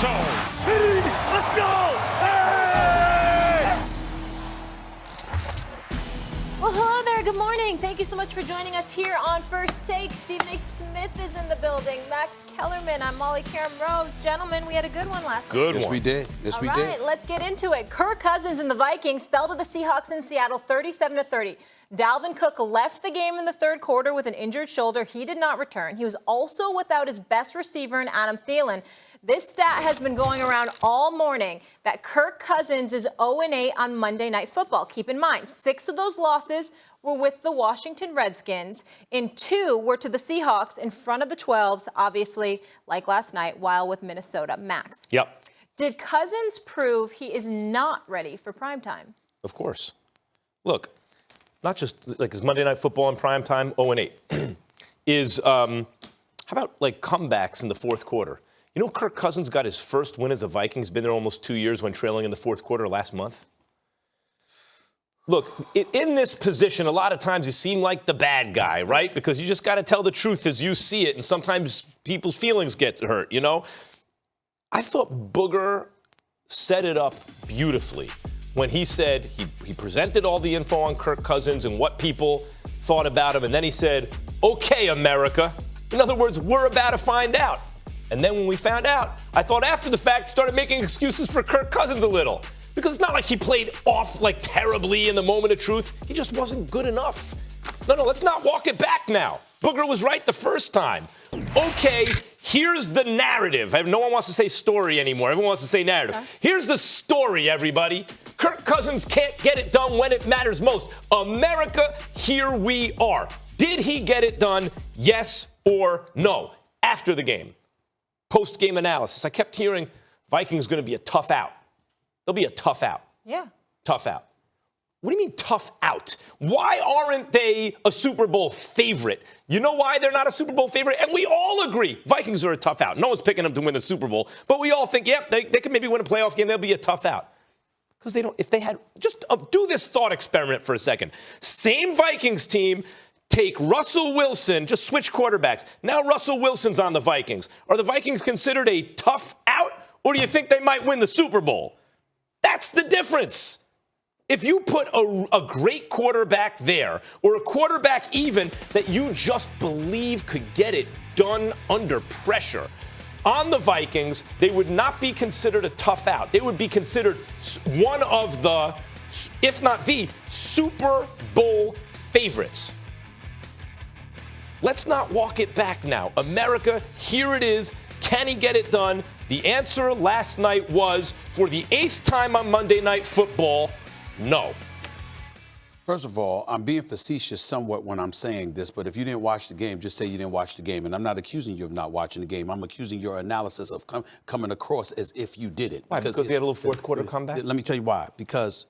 zone. Let's go! Hey! Well, hello there. Good morning. Thank you so much for joining us here on First Take. Stephen A. Smith is in the building. Max Kellerman. I'm Molly Karam Rose. Gentlemen, we had a good one last night. Yes, we did. Yes, we did. All right, let's get into it. Kirk Cousins and the Vikings fell to the Seahawks in Seattle 37-30. Dalvin Cook left the game in the third quarter with an injured shoulder. He did not return. He was also without his best receiver in Adam Thielen. This stat has been going around all morning that Kirk Cousins is 0-8 on Monday Night Football. Keep in mind, 6 of those losses were with the Washington Redskins, and 2 were to the Seahawks in front of the 12s, obviously, like last night, while with Minnesota. Max. Yep. Did Cousins prove he is not ready for primetime? Of course. Look, not just like his Monday Night Football in primetime, 0-8, is, how about like comebacks in the fourth quarter? You know, Kirk Cousins got his first win as a Viking. He's been there almost 2 years when trailing in the fourth quarter last month. Look, in this position, a lot of times you seem like the bad guy, right? Because you just got to tell the truth as you see it, and sometimes people's feelings get hurt, you know? I thought Booger set it up beautifully when he said he presented all the info on Kirk Cousins and what people thought about him, and then he said, okay, America. In other words, we're about to find out. And then when we found out, I thought after the fact, started making excuses for Kirk Cousins a little. Because it's not like he played off like terribly in the moment of truth. He just wasn't good enough. No, let's not walk it back now. Booger was right the first time. Okay, here's the narrative. No one wants to say story anymore. Everyone wants to say narrative. Okay. Here's the story, everybody. Kirk Cousins can't get it done when it matters most. America, here we are. Did he get it done? Yes or no? After the game, post-game analysis, I kept hearing Vikings going to be a tough out. They'll be a tough out. Yeah. Tough out. What do you mean tough out? Why aren't they a Super Bowl favorite? You know why they're not a Super Bowl favorite? And we all agree Vikings are a tough out. No one's picking them to win the Super Bowl. But we all think, yep, they could maybe win a playoff game. They'll be a tough out. Because they don't, if they had, just do this thought experiment for a second. Same Vikings team, take Russell Wilson, just switch quarterbacks. Now Russell Wilson's on the Vikings. Are the Vikings considered a tough out? Or do you think they might win the Super Bowl? That's the difference. If you put a great quarterback there, or a quarterback even that you just believe could get it done under pressure, on the Vikings, they would not be considered a tough out. They would be considered one of the, if not the, Super Bowl favorites. Let's not walk it back now. America, here it is. Can he get it done? The answer last night was, for the 8th time on Monday Night Football, no. First of all, I'm being facetious somewhat when I'm saying this, but if you didn't watch the game, just say you didn't watch the game. And I'm not accusing you of not watching the game. I'm accusing your analysis of coming across as if you did it. Why? Because he had a little fourth quarter comeback? Let me tell you why. Because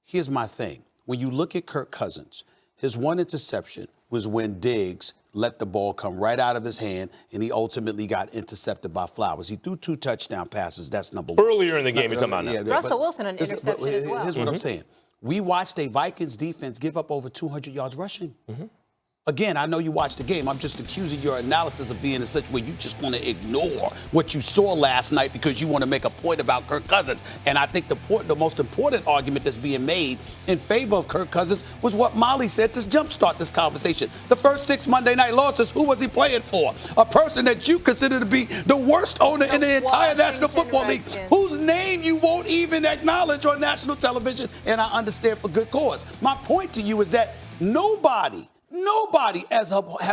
here's my thing. When you look at Kirk Cousins, his one interception was when Diggs let the ball come right out of his hand, and he ultimately got intercepted by Flowers. He threw 2 touchdown passes. That's number 1. Earlier in the game, you're talking about now. Yeah, Russell Wilson, an interception as well. Here's what I'm saying. We watched a Vikings defense give up over 200 yards rushing. Again, I know you watched the game. I'm just accusing your analysis of being in such a way you just want to ignore what you saw last night because you want to make a point about Kirk Cousins. And I think the most important argument that's being made in favor of Kirk Cousins was what Molly said to jumpstart this conversation. The first 6 Monday night losses, who was he playing for? A person that you consider to be the worst owner in the entire National Football League, whose name you won't even acknowledge on national television, and I understand for good cause. My point to you is that nobody has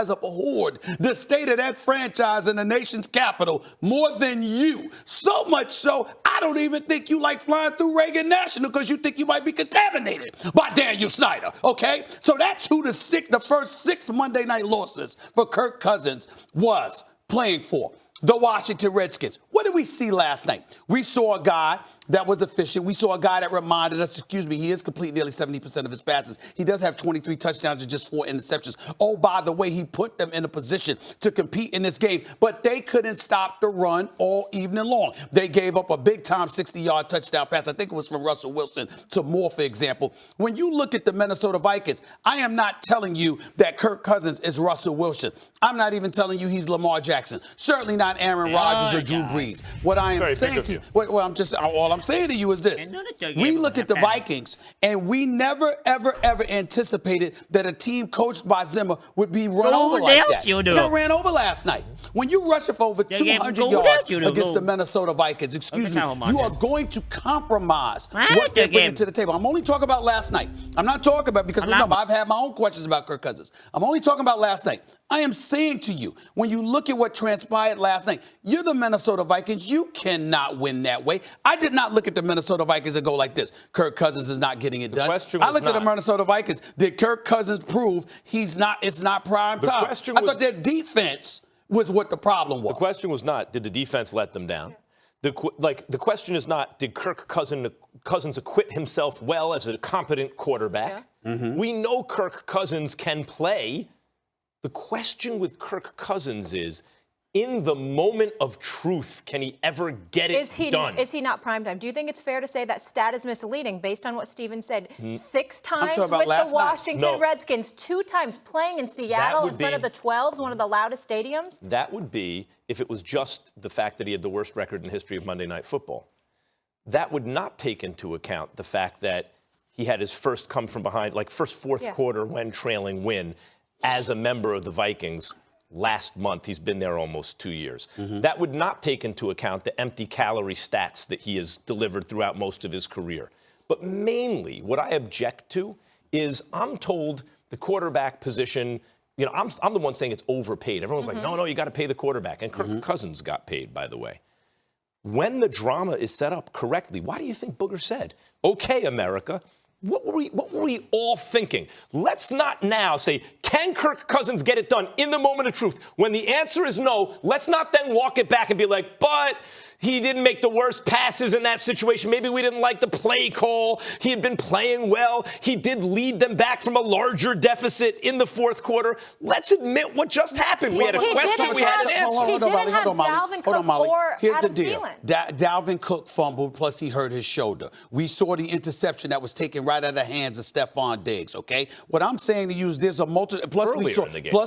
abhorred the state of that franchise in the nation's capital more than you. So much so, I don't even think you like flying through Reagan National because you think you might be contaminated by Daniel Snyder, okay? So that's who the first 6 Monday night losses for Kirk Cousins was playing for. The Washington Redskins. What did we see last night? We saw a guy that was efficient. We saw a guy that reminded us, he is complete nearly 70% of his passes. He does have 23 touchdowns and just 4 interceptions. Oh, by the way, he put them in a position to compete in this game, but they couldn't stop the run all evening long. They gave up a big-time 60-yard touchdown pass. I think it was from Russell Wilson to Moore, for example. When you look at the Minnesota Vikings, I am not telling you that Kirk Cousins is Russell Wilson. I'm not even telling you he's Lamar Jackson. Certainly not Aaron Rodgers or Drew Brees. What I am saying to you, all I'm saying to you is this. We look at the Vikings, and we never, ever, ever anticipated that a team coached by Zimmer would be run over like that. They got ran over last night. When you rush for over 200 yards against the Minnesota Vikings, you are going to compromise what they're bringing to the table. I'm only talking about last night. I'm not talking about, because remember, I've had my own questions about Kirk Cousins. I'm only talking about last night. I am saying to you, when you look at what transpired last night, you're the Minnesota Vikings. You cannot win that way. I did not look at the Minnesota Vikings and go like this. Kirk Cousins is not getting it done. I looked at the Minnesota Vikings. Did Kirk Cousins prove it's not prime time? I thought their defense was what the problem was. The question was not, did the defense let them down? The question is not, did Kirk Cousins acquit himself well as a competent quarterback? Yeah. We know Kirk Cousins can play. The question with Kirk Cousins is, in the moment of truth, can he ever get it done? Is he not primetime? Do you think it's fair to say that stat is misleading based on what Steven said? 6 times with the Washington Redskins, 2 times playing in Seattle in front of the 12s, one of the loudest stadiums? That would be if it was just the fact that he had the worst record in the history of Monday Night Football. That would not take into account the fact that he had his first come from behind, first fourth quarter when trailing win as a member of the Vikings last month. He's been there almost 2 years. That would not take into account the empty calorie stats that he has delivered throughout most of his career. But mainly what I object to is I'm told the quarterback position, I'm the one saying it's overpaid. Everyone's like, no, you got to pay the quarterback. And Kirk Cousins got paid, by the way. When the drama is set up correctly, why do you think Booger said, okay, America, what were we all thinking? Let's not now say, can Kirk Cousins get it done in the moment of truth? When the answer is no, let's not then walk it back and be like, but he didn't make the worst passes in that situation. Maybe we didn't like the play call. He had been playing well. He did lead them back from a larger deficit in the fourth quarter. Let's admit what just happened. We had a question, we had an answer. He didn't have Dalvin Cook or Here's Adam the deal. Thielen. Dalvin Cook fumbled, plus he hurt his shoulder. We saw the interception that was taken right out of the hands of Stephon Diggs, okay? What I'm saying to you is there's a multi... Plus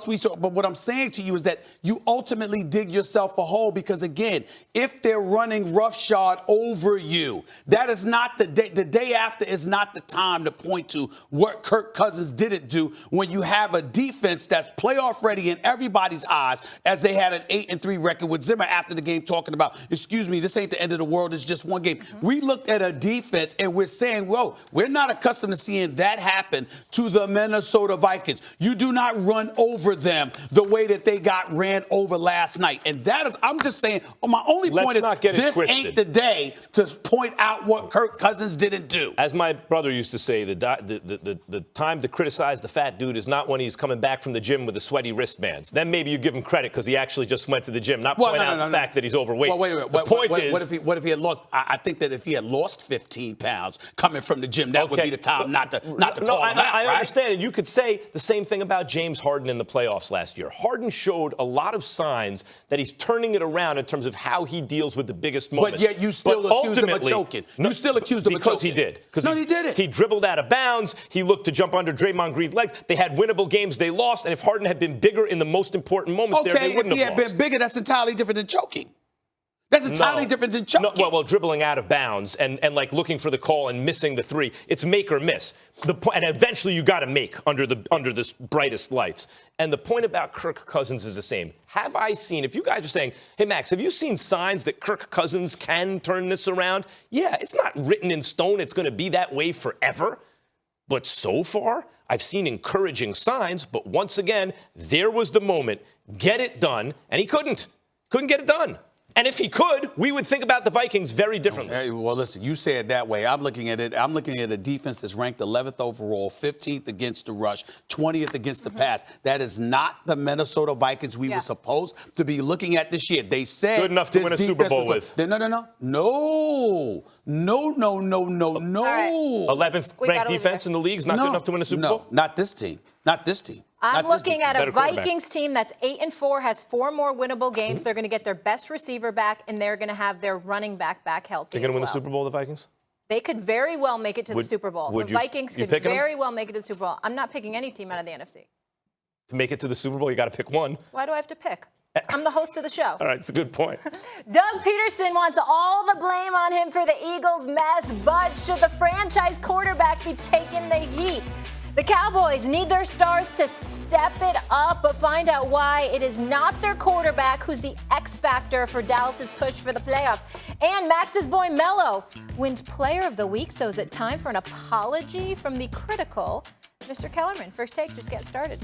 we saw... But what I'm saying to you is that you ultimately dig yourself a hole because, again, if they're running roughshod over you, that is not the day. The day after is not the time to point to what Kirk Cousins didn't do when you have a defense that's playoff ready in everybody's eyes, as they had an 8-3 record with Zimmer after the game talking about, excuse me, this ain't the end of the world, it's just one game. We looked at a defense and we're saying, whoa, we're not accustomed to seeing that happen to the Minnesota Vikings. You do not run over them the way that they got ran over last night. And that is, I'm just saying, my only point is, this ain't the day to point out what Kirk Cousins didn't do. As my brother used to say, the time to criticize the fat dude is not when he's coming back from the gym with the sweaty wristbands. Then maybe you give him credit because he actually just went to the gym, not point out the fact that he's overweight. Well, wait a minute. The point is, what if he had lost? I think that if he had lost 15 pounds coming from the gym, that would be the time not to call him out. I understand. And you could say the same thing about James Harden in the playoffs last year. Harden showed a lot of signs that he's turning it around in terms of how he deals with the biggest moments. But yet you still accused him of choking. You still accused him of choking. Because he did. No, he didn't. He dribbled out of bounds. He looked to jump under Draymond Green's legs. They had winnable games they lost. And if Harden had been bigger in the most important moments there, they wouldn't have lost. If he had been bigger, that's entirely different than choking. That's entirely different than choking. No, well, dribbling out of bounds and like looking for the call and missing the three. It's make or miss. And eventually you got to make under this brightest lights. And the point about Kirk Cousins is the same. Have I seen, if you guys are saying, hey, Max, have you seen signs that Kirk Cousins can turn this around? Yeah, it's not written in stone. It's going to be that way forever. But so far, I've seen encouraging signs. But once again, there was the moment. Get it done. And he couldn't get it done. And if he could, we would think about the Vikings very differently. Hey, well, listen, you say it that way. I'm looking at it. I'm looking at a defense that's ranked 11th overall, 15th against the rush, 20th against the pass. That is not the Minnesota Vikings we were supposed to be looking at this year. They said good enough to win a Super Bowl with. No. 11th ranked defense in the league is not good enough to win a Super Bowl? No, not this team. Not this team. I'm looking at a Better Vikings team that's 8-4, has 4 more winnable games. They're going to get their best receiver back, and they're going to have their running back healthy. They're going to win the Super Bowl, the Vikings? They could very well make it to the Super Bowl. The Vikings could very well make it to the Super Bowl. I'm not picking any team out of the NFC. To make it to the Super Bowl, you got to pick one. Why do I have to pick? I'm the host of the show. All right, it's a good point. Doug Peterson wants all the blame on him for the Eagles' mess, but should the franchise quarterback be taking the heat? The Cowboys need their stars to step it up, but find out why it is not their quarterback who's the X factor for Dallas's push for the playoffs. And Max's boy Mello wins Player of the Week, so is it time for an apology from the critical Mr. Kellerman? First Take, just get started.